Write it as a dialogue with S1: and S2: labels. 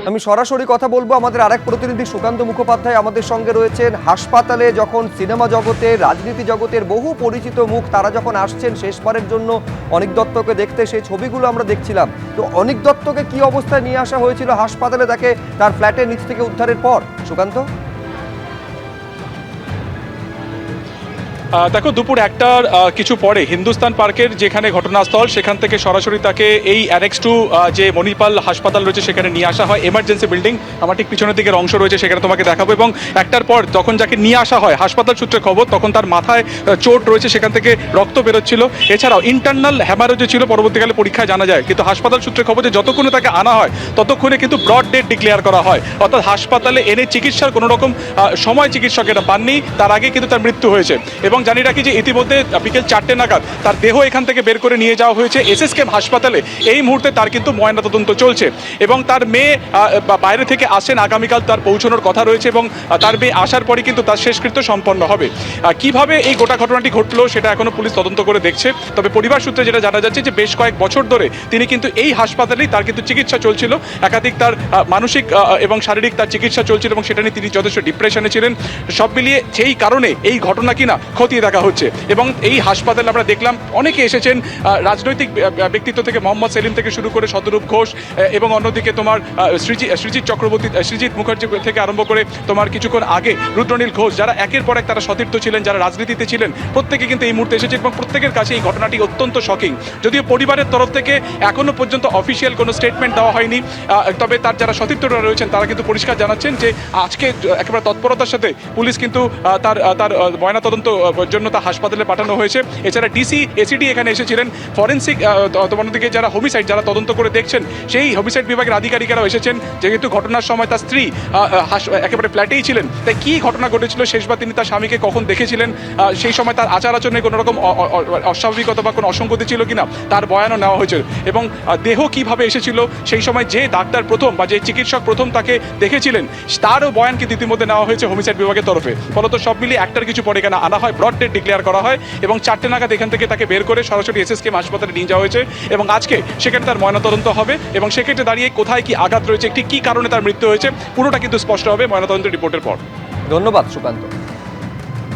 S1: আমি সরাসরি কথা বলবো, আমাদের আরেক প্রতিনিধি সুকান্ত মুখোপাধ্যায় আমাদের সঙ্গে রয়েছেন। হাসপাতালে যখন সিনেমা জগতের, রাজনীতি জগতের বহু পরিচিত মুখ তারা যখন আসছেন শেষবারের জন্য অনিক দত্তকে দেখতে, সেই ছবিগুলো আমরা দেখছিলাম। তো অনিক দত্তকে কি অবস্থায় নিয়ে আসা হয়েছিল হাসপাতালে তাকে তার ফ্ল্যাটের নিচ থেকে উদ্ধারের পর, সুকান্ত?
S2: দেখো, দুপুর 1টার কিছু পরে হিন্দুস্তান পার্কের যেখানে ঘটনাস্থল সেখান থেকে সরাসরি তাকে এই অ্যানেক্স টু যে মণিপাল হাসপাতাল রয়েছে সেখানে নিয়ে আসা হয়। এমার্জেন্সি বিল্ডিং আমার ঠিক পিছনের দিকের অংশ রয়েছে, সেখানে তোমাকে দেখাবো। এবং 1টার পর তখন যাকে নিয়ে আসা হয় হাসপাতাল সূত্রে খবর, তখন তার মাথায় চোট রয়েছে, সেখান থেকে রক্ত বেরোচ্ছিল। এছাড়াও ইন্টারনাল হ্যামারেজও ছিল, পরবর্তীকালে পরীক্ষায় জানা যায়। কিন্তু হাসপাতাল সূত্রে খবর যে যতক্ষণে তাকে আনা হয় ততক্ষণে কিন্তু ব্রড ডেড ডিক্লেয়ার করা হয়, অর্থাৎ হাসপাতালে এনে চিকিৎসার কোনো রকম সময় চিকিৎসকেরা পাননি, তার আগে কিন্তু তার মৃত্যু হয়েছে। এবং জানি রাখি যে ইতিমধ্যে বিকেল 4টে নাগাদ তার দেহ এখান থেকে বের করে নিয়ে যাওয়া হয়েছে এসএসকেএম হাসপাতালে। এই মুহূর্তে তার কিন্তু ময়নাতদন্ত চলছে এবং তার মেয়ে বাইরে থেকে আসেন, আগামীকাল তার পৌঁছানোর কথা রয়েছে এবং তার মেয়ে আসার পরই কিন্তু তার শেষকৃত্য সম্পন্ন হবে। কিভাবে এই গোটা ঘটনাটি ঘটলো সেটা এখনো পুলিশ তদন্ত করে দেখছে। তবে পরিবার সূত্রে যেটা জানা যাচ্ছে যে বেশ কয়েক বছর ধরে তিনি কিন্তু এই হাসপাতালেই তার কিন্তু চিকিৎসা চলছিল, একাধিক তার মানসিক এবং শারীরিক তার চিকিৎসা চলছিল এবং সেটা নিয়ে তিনি যথেষ্ট ডিপ্রেশনে ছিলেন। সব মিলিয়ে সেই কারণে এই ঘটনা কিনা খতিয়ে দেখা হচ্ছে। এবং এই হাসপাতালে আমরা দেখলাম অনেকে এসেছেন, রাজনৈতিক ব্যক্তিত্ব থেকে মোহাম্মদ সেলিম থেকে শুরু করে শতরূপ ঘোষ এবং অন্যদিকে তোমার সৃজিত চক্রবর্তী, সৃজিত মুখার্জি থেকে আরম্ভ করে তোমার কিছুক্ষণ আগে রুদ্রনীল ঘোষ, যারা একের পর এক তারা সতীর্থ ছিলেন, যারা রাজনীতিতে ছিলেন, প্রত্যেকে কিন্তু এই মুহূর্তে এসেছে এবং প্রত্যেকের কাছে এই ঘটনাটি অত্যন্ত শকিং। যদিও পরিবারের তরফ থেকে এখনো পর্যন্ত অফিসিয়াল কোনো স্টেটমেন্ট দেওয়া হয়নি, তবে তার যারা সতীর্থরা রয়েছেন তারা কিন্তু পরিষ্কার জানাচ্ছেন যে আজকে একেবারে তৎপরতার সাথে পুলিশ কিন্তু তার ময়নাতদন্ত জন্য তার হাসপাতালে পাঠানো হয়েছে। এছাড়া ডিসি এসিডি এখানে এসেছিলেন, ফরেন্সিক অন্যদিকে যারা হোমিসাইড যারা তদন্ত করে দেখছেন সেই হোমিসাইড বিভাগের আধিকারিকেরাও এসেছেন। যেহেতু ঘটনার সময় তার স্ত্রী একেবারে ফ্ল্যাটেই ছিলেন, তাই কী ঘটনা ঘটেছিল, শেষবার তিনি তার স্বামীকে কখন দেখেছিলেন, সেই সময় তার আচার আচরণে কোনো রকম অস্বাভাবিকতা বা কোনো অসঙ্গতি ছিল কিনা তার বয়ানও নেওয়া হয়েছিল। এবং দেহ কিভাবে এসেছিল সেই সময় যে ডাক্তার প্রথম বা যে চিকিৎসক প্রথম তাকে দেখেছিলেন তারও বয়ান কিন্তু ইতিমধ্যে নেওয়া হয়েছে হোমিসাইড বিভাগের তরফে। ফলত সব মিলিয়ে 1টার কিছু পরে এখানে আনা হয়, ব্রড ডেড ডিক্লেয়ার করা হয় এবং 4টে নাগাদ এখান থেকে তাকে বের করে সরাসরি এসএসকেএম হাসপাতালে নিয়ে যাওয়া হয়েছে এবং আজকে সেখানে তার ময়নাতদন্ত হবে এবং সেক্ষেত্রে দাঁড়িয়ে কোথায় কি আঘাত রয়েছে, একটি কী কারণে তার মৃত্যু হয়েছে পুরোটা কিন্তু স্পষ্ট হবে ময়নাতদন্ত রিপোর্টের পর।
S1: ধন্যবাদ সুকান্ত।